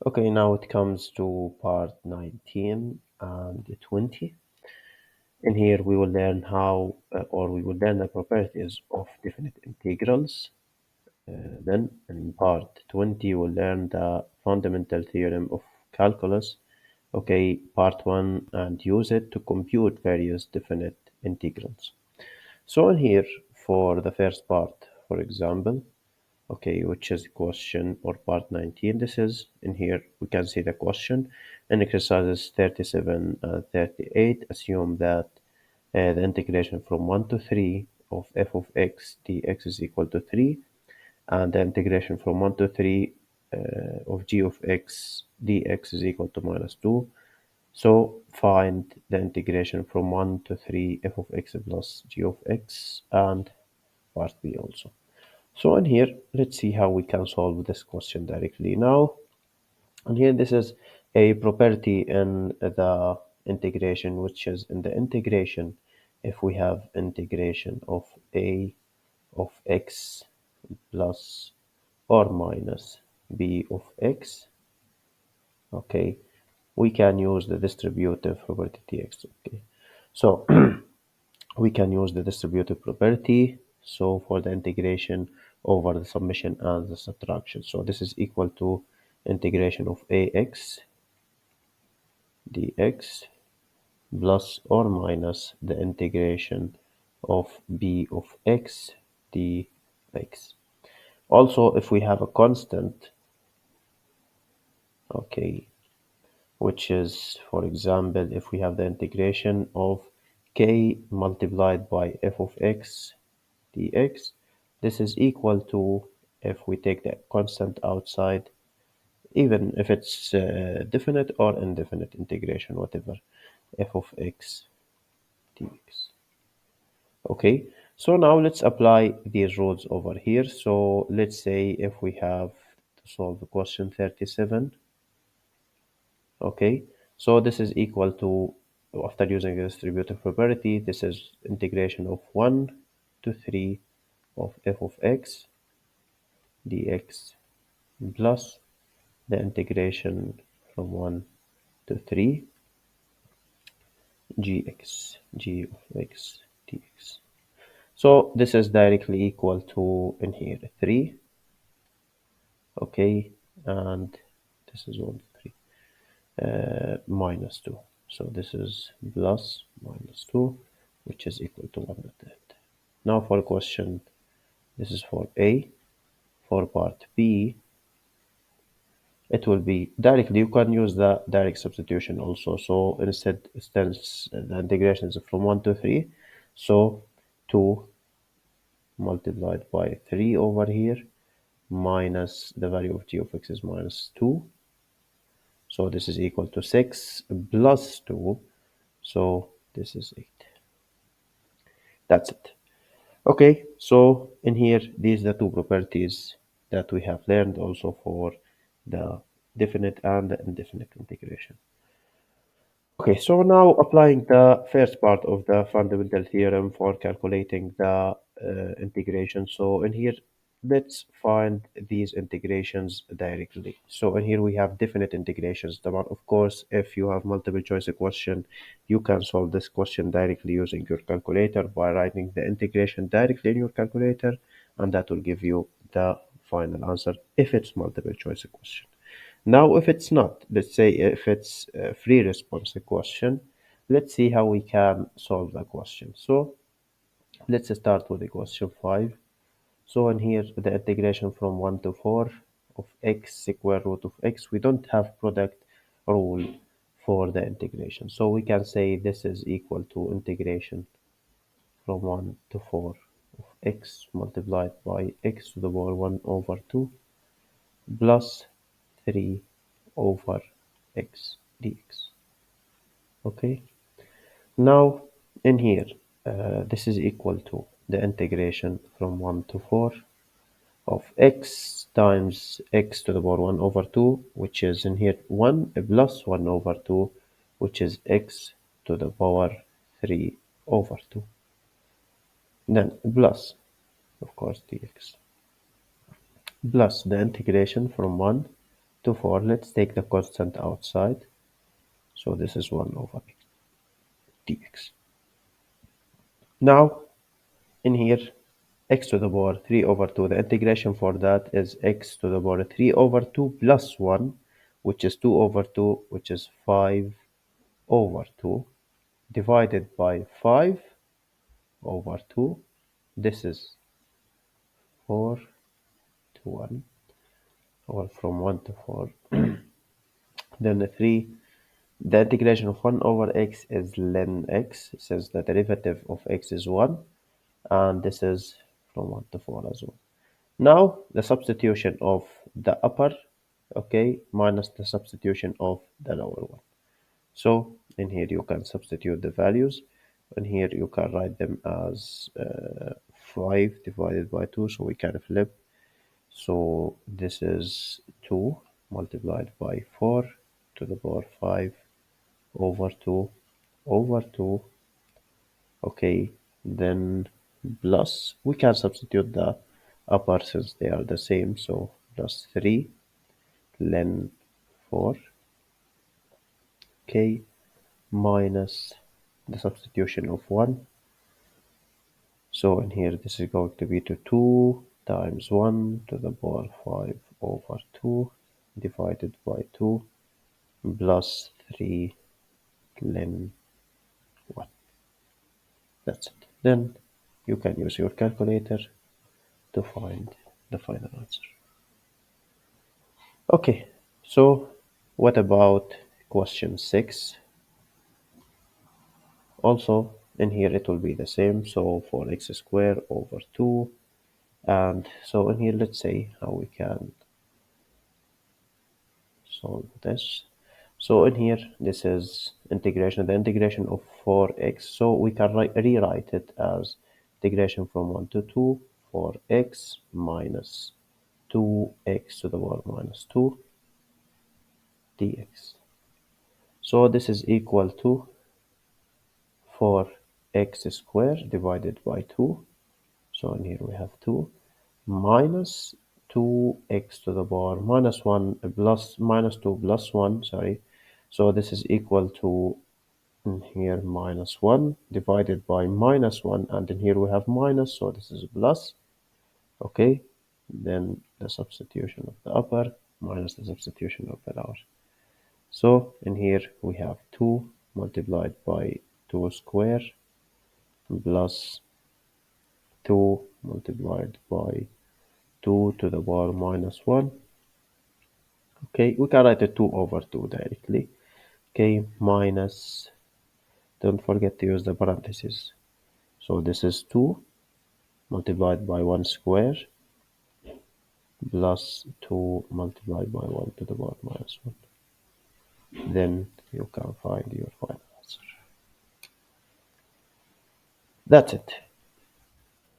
Okay, now it comes to part 19 and 20. In here, we will learn or we will learn the properties of definite integrals. Then, in part 20, we'll learn the fundamental theorem of calculus. Okay, part 1, and use it to compute various definite integrals. So, in here, for the first part, for example, okay, which is question or part 19. This is in here, we can see the question in exercises 37 and 38. Assume that the integration from 1 to 3 of f of x dx is equal to 3, and the integration from 1 to 3 of g of x dx is equal to minus 2. So find the integration from 1 to 3 f of x plus g of x, and part b also. So in here, let's see how we can solve this question directly now. And here, this is a property in the integration, which is in the integration, if we have integration of a of x plus or minus b of x, okay, we can use the distributive property tx, okay. So we can use the distributive property. So for the integration over the summation and the subtraction. So this is equal to integration of ax dx plus or minus the integration of b of x dx. Also, if we have a constant, okay, which is, for example, if we have the integration of k multiplied by f of x dx, this is equal to, if we take the constant outside, even if it's definite or indefinite integration, whatever, f of x dx. Okay, so now let's apply these rules over here. So let's say if we have to solve the question 37, okay, so this is equal to, after using the distributive property, this is integration of 1 to 3 of f of x dx plus the integration from 1 to 3 g of x dx. So this is directly equal to, in here, 3, okay, and this is 1 to 3, minus 2. So this is plus minus 2, which is equal to 1 at the end. Now for question, this is for A. For part B, it will be directly, you can use the direct substitution also. So instead, since the integration is from 1 to 3, so 2 multiplied by 3 over here minus the value of g of x is minus 2. So this is equal to 6 plus 2. So this is 8. That's it. Okay, so in here, these are the two properties that we have learned also for the definite and the indefinite integration. Okay, so now applying the first part of the fundamental theorem for calculating the integration. So in here, let's find these integrations directly. So in here we have definite integrations. Of course, if you have multiple choice question, you can solve this question directly using your calculator by writing the integration directly in your calculator, and that will give you the final answer if it's multiple choice question. Now, if it's not, let's say if it's a free response question, let's see how we can solve the question. So let's start with the question 5. So in here, the integration from 1 to 4 of x square root of x, we don't have product rule for the integration. So we can say this is equal to integration from 1 to 4 of x multiplied by x to the power 1 over 2 plus 3 over x dx. Okay, now in here, this is equal to the integration from 1 to 4 of x times x to the power 1 over 2, which is in here 1 plus 1 over 2, which is x to the power 3 over 2. Then plus, of course, dx, plus the integration from 1 to 4. Let's take the constant outside. So this is 1 over dx. Now, in here, x to the power 3 over 2. The integration for that is x to the power 3 over 2 plus 1, which is 2 over 2, which is 5 over 2, divided by 5 over 2. This is 4 to 1, or from 1 to 4. Then the 3, the integration of 1 over x is ln x, since the derivative of x is 1, and this is from 1 to 4 as well. Now the substitution of the upper, okay, minus the substitution of the lower one. So in here you can substitute the values, and here you can write them as 5 divided by 2, so we can flip. So this is 2 multiplied by 4 to the power 5 over 2 over 2, okay, then plus, we can substitute the upper since they are the same, so plus 3 ln 4, okay, minus the substitution of 1. So in here this is going to be to 2 times 1 to the power 5 over 2 divided by 2 plus 3 ln 1. That's it. Then you can use your calculator to find the final answer. Okay, so what about question 6? Also in here it will be the same, so for x squared over 2, and so in here let's say how we can solve this. So in here this is integration, the integration of 4x, so we can rewrite it as integration from 1 to 2 for x minus 2x to the power minus 2 dx. So this is equal to 4x squared divided by 2. So in here we have 2 minus 2x to the power minus 1 plus minus 2 plus 1, sorry. So this is equal to in here minus 1 divided by minus 1, and in here we have minus, so this is plus, okay. Then the substitution of the upper minus the substitution of the lower. So in here we have 2 multiplied by 2 square plus 2 multiplied by 2 to the power minus 1. Okay, we can write it 2 over 2 directly. Okay, minus, don't forget to use the parentheses. So this is 2 multiplied by 1 square plus 2 multiplied by 1 to the power minus 1. Then you can find your final answer. That's it.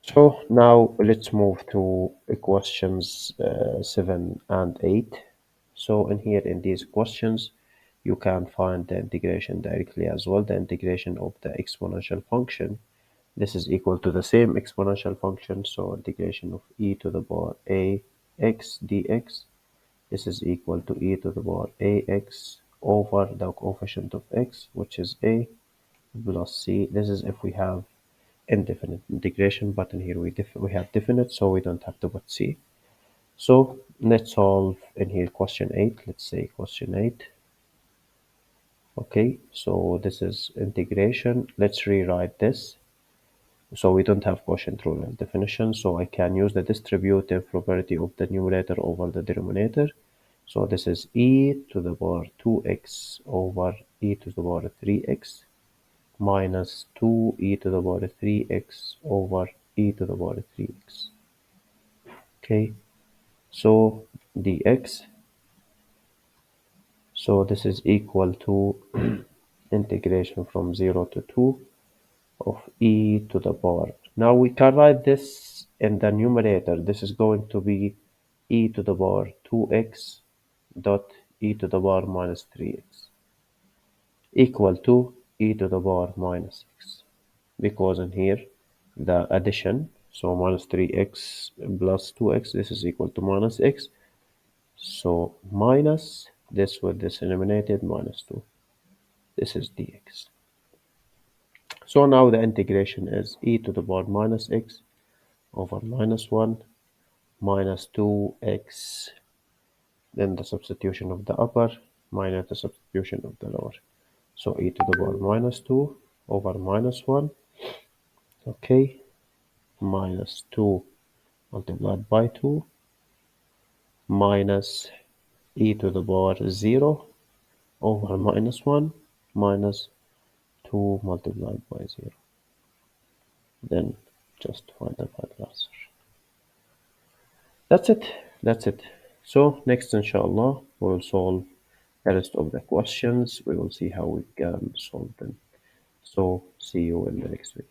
So now let's move to questions 7 and 8. So in here in these questions, you can find the integration directly as well, the integration of the exponential function. This is equal to the same exponential function, so integration of e to the power ax dx. This is equal to e to the power ax over the coefficient of x, which is a, plus c. This is if we have indefinite integration, but in here we have definite, so we don't have to put c. So let's solve in here question 8. Let's say question 8. Okay, so this is integration. Let's rewrite this. So we don't have quotient rule as definition, so I can use the distributive property of the numerator over the denominator. So this is e to the power 2x over e to the power 3x minus 2e to the power 3x over e to the power 3x. Okay, so dx. So this is equal to integration from 0 to 2 of e to the power. Now we can write this in the numerator. This is going to be e to the power 2x dot e to the power minus 3x equal to e to the power minus x, because in here the addition, so minus 3x plus 2x, this is equal to minus x, So minus this with this eliminated, minus 2. This is dx. So now the integration is e to the power minus x over minus 1 minus 2x, then the substitution of the upper minus the substitution of the lower. So e to the power minus 2 over minus 1, okay, minus 2 multiplied by 2 minus e to the power 0 over minus 1 minus 2 multiplied by 0. Then just find the final answer. That's it. That's it. So next, inshallah, we will solve the rest of the questions. We will see how we can solve them. So see you in the next video.